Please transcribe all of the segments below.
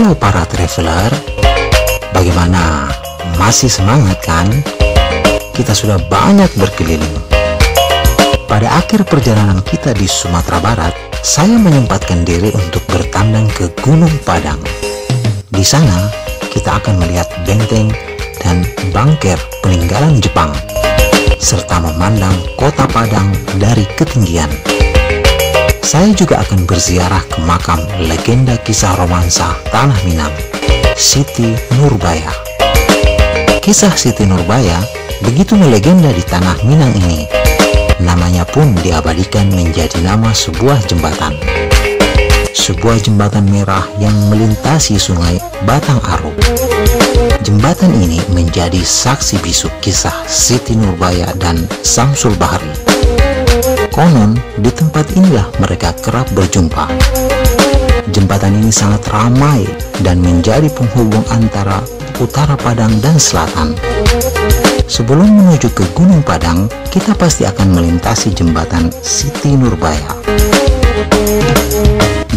Halo para traveler, bagaimana? Masih semangat kan? Kita sudah banyak berkeliling. Pada akhir perjalanan kita di Sumatera Barat, saya menyempatkan diri untuk bertandang ke Gunung Padang. Di sana, kita akan melihat benteng dan bangker peninggalan Jepang, serta memandang kota Padang dari ketinggian. Saya juga akan berziarah ke makam legenda kisah romansa Tanah Minang, Siti Nurbaya. Kisah Siti Nurbaya begitu melegenda di Tanah Minang ini. Namanya pun diabadikan menjadi nama sebuah jembatan. Sebuah jembatan merah yang melintasi sungai Batang Aru. Jembatan ini menjadi saksi bisu kisah Siti Nurbaya dan Samsul Bahri. Konon, di tempat inilah mereka kerap berjumpa. Jembatan ini sangat ramai dan menjadi penghubung antara utara Padang dan selatan. Sebelum menuju ke Gunung Padang, kita pasti akan melintasi jembatan Siti Nurbaya.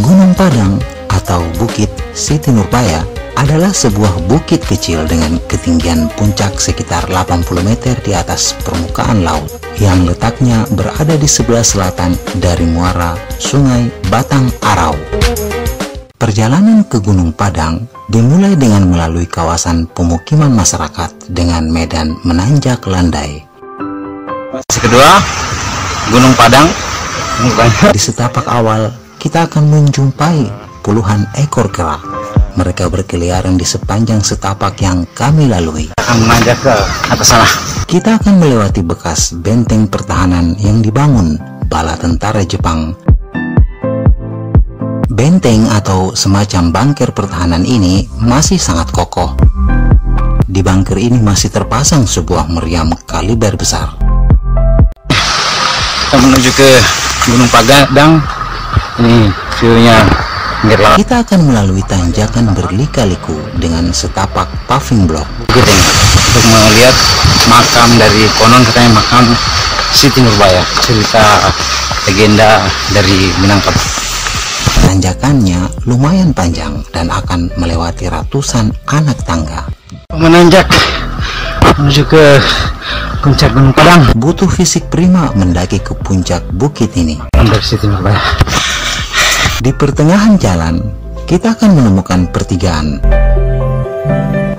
Gunung Padang atau Bukit Siti Nurbaya adalah sebuah bukit kecil dengan ketinggian puncak sekitar 80 meter di atas permukaan laut yang letaknya berada di sebelah selatan dari muara Sungai Batang Arau. Perjalanan ke Gunung Padang dimulai dengan melalui kawasan pemukiman masyarakat dengan medan menanjak landai. Kedua, Gunung Padang. Di setapak awal, kita akan menjumpai puluhan ekor kera. Mereka berkeliaran di sepanjang setapak yang kami lalui. Akan menanjak ke atas sana. Kita akan melewati bekas benteng pertahanan yang dibangun bala tentara Jepang. Benteng atau semacam bangker pertahanan ini masih sangat kokoh. Di bangker ini masih terpasang sebuah meriam kaliber besar. Kita menuju ke Gunung Padang. Ini view-nya. Kita akan melalui tanjakan berlika-liku dengan setapak paving block untuk melihat makam dari konon katanya makam Siti Nurbaya, cerita legenda dari Minangkabau. Tanjakannya lumayan panjang dan akan melewati ratusan anak tangga. Menanjak menuju ke puncak Gunung Padang. Butuh fisik prima mendaki ke puncak bukit ini. Dari Siti Nurbaya. Di pertengahan jalan, kita akan menemukan pertigaan,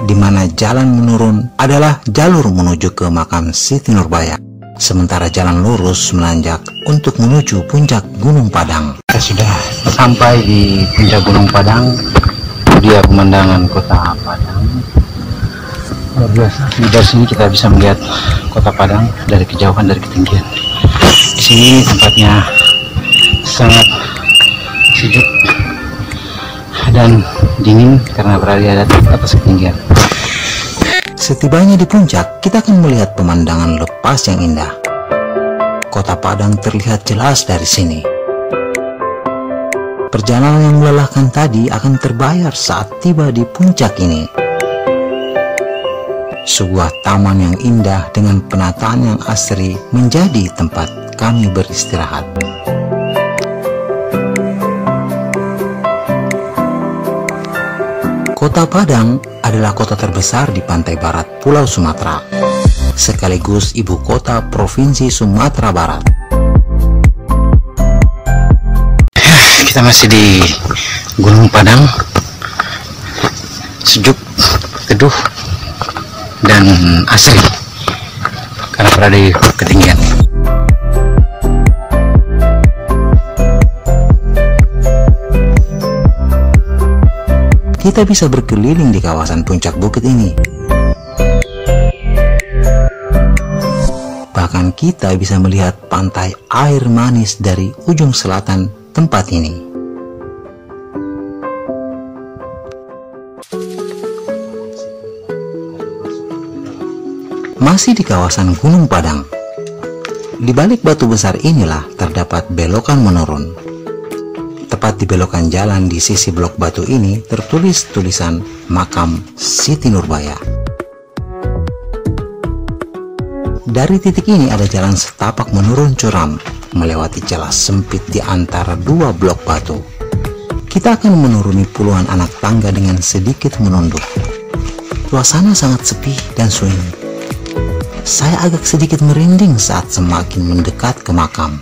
di mana jalan menurun adalah jalur menuju ke makam Siti Nurbaya, sementara jalan lurus menanjak untuk menuju puncak Gunung Padang. Kita sudah sampai di puncak Gunung Padang. Dia pemandangan kota Padang. Luar biasa. Dari sini kita bisa melihat kota Padang dari kejauhan, dari ketinggian. Di sini tempatnya sangat sejuk dan dingin karena berada di atas ketinggian. Setibanya di puncak, kita akan melihat pemandangan lepas yang indah. Kota Padang terlihat jelas dari sini. Perjalanan yang melelahkan tadi akan terbayar saat tiba di puncak ini. Sebuah taman yang indah dengan penataan yang asri menjadi tempat kami beristirahat. Kota Padang adalah kota terbesar di pantai barat Pulau Sumatera, sekaligus ibu kota Provinsi Sumatera Barat. Kita masih di Gunung Padang, sejuk, teduh, dan asri karena berada di ketinggian. Kita bisa berkeliling di kawasan puncak bukit ini. Bahkan kita bisa melihat pantai air manis dari ujung selatan tempat ini. Masih di kawasan Gunung Padang. Di balik batu besar inilah terdapat belokan menurun. Tepat di belokan jalan di sisi blok batu ini tertulis tulisan makam Siti Nurbaya. Dari titik ini ada jalan setapak menurun curam melewati celah sempit di antara dua blok batu. Kita akan menuruni puluhan anak tangga dengan sedikit menunduk. Suasana sangat sepi dan sunyi. Saya agak sedikit merinding saat semakin mendekat ke makam.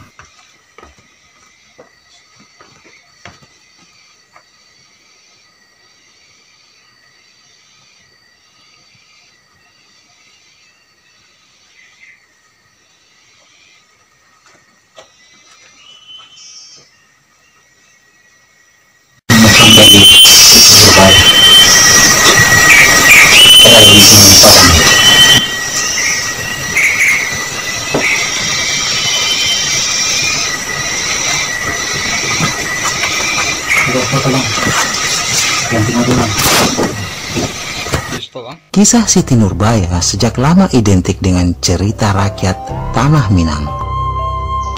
Kisah Siti Nurbaya sejak lama identik dengan cerita rakyat Tanah Minang.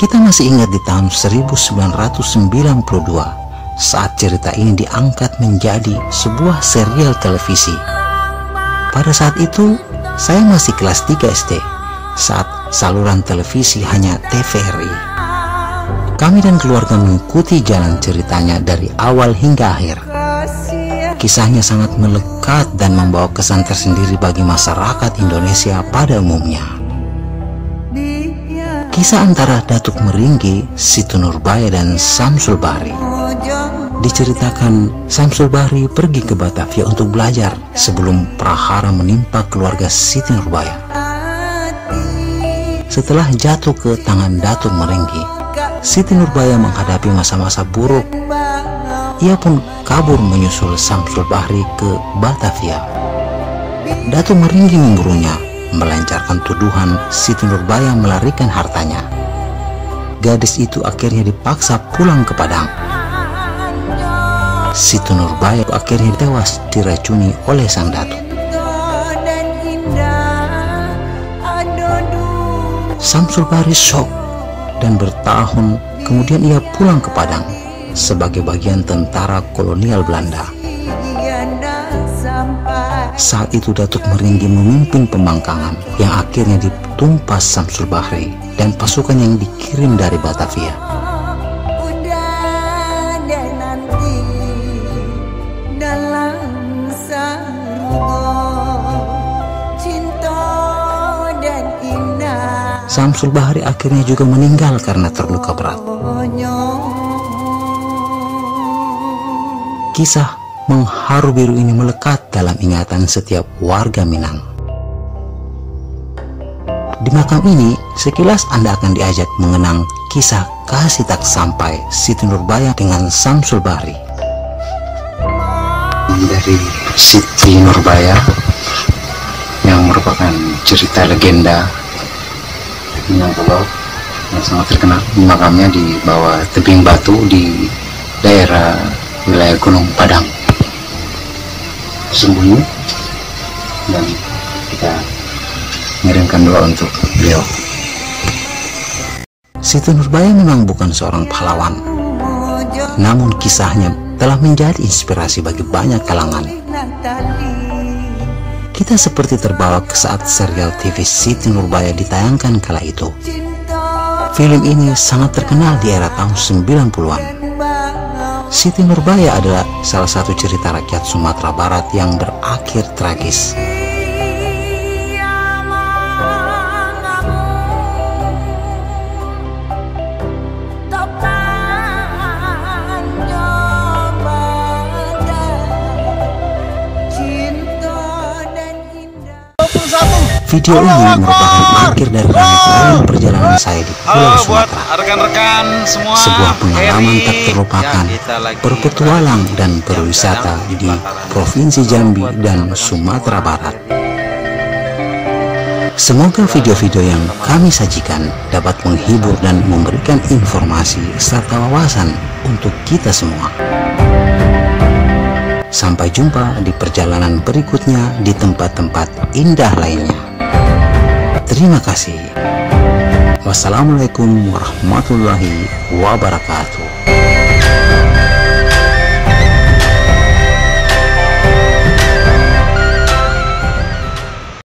Kita masih ingat di tahun 1992 saat cerita ini diangkat menjadi sebuah serial televisi. Pada saat itu, saya masih kelas 3 SD saat saluran televisi hanya TVRI. Kami dan keluarga mengikuti jalan ceritanya dari awal hingga akhir. Kisahnya sangat melekat dan membawa kesan tersendiri bagi masyarakat Indonesia pada umumnya. Kisah antara Datuk Meringgi, Siti Nurbaya dan Samsul Bahri. Diceritakan Samsul Bahri pergi ke Batavia untuk belajar sebelum prahara menimpa keluarga Siti Nurbaya. Setelah jatuh ke tangan Datuk Meringgi, Siti Nurbaya menghadapi masa-masa buruk. Ia pun kabur menyusul Samsul Bahri ke Batavia. Datuk Meringgi memburunya, melancarkan tuduhan Siti Nurbaya melarikan hartanya. Gadis itu akhirnya dipaksa pulang ke Padang. Siti Nurbaya akhirnya tewas diracuni oleh sang datuk. Samsul Bahri shock dan bertahun kemudian ia pulang ke Padang sebagai bagian tentara kolonial Belanda. Saat itu Datuk Meringgi memimpin pembangkangan yang akhirnya ditumpas Samsul Bahri dan pasukan yang dikirim dari Batavia. Samsul Bahri akhirnya juga meninggal karena terluka berat. Kisah mengharu biru ini melekat dalam ingatan setiap warga Minang. Di makam ini, sekilas Anda akan diajak mengenang kisah kasih tak sampai Siti Nurbaya dengan Samsul Bahri. Dari Siti Nurbaya yang merupakan cerita legenda Minangkabau yang sangat terkenal. Makamnya di bawah tebing batu di daerah wilayah Gunung Padang. Sembunyi, dan kita mengirimkan doa untuk beliau. Siti Nurbaya memang bukan seorang pahlawan, namun kisahnya telah menjadi inspirasi bagi banyak kalangan. Kita seperti terbawa ke saat serial TV Siti Nurbaya ditayangkan kala itu. Film ini sangat terkenal di era tahun 90-an. Siti Nurbaya adalah salah satu cerita rakyat Sumatera Barat yang berakhir tragis. Video ini merupakan akhir dari rangkaian perjalanan saya di Pulau Sumatera. Rekan-rekan semua, sebuah pengalaman tak terlupakan, berpetualang dan berwisata di Provinsi Jambi dan Sumatera Barat. Semoga video-video yang kami sajikan dapat menghibur dan memberikan informasi serta wawasan untuk kita semua. Sampai jumpa di perjalanan berikutnya di tempat-tempat indah lainnya. Terima kasih. Wassalamualaikum warahmatullahi wabarakatuh.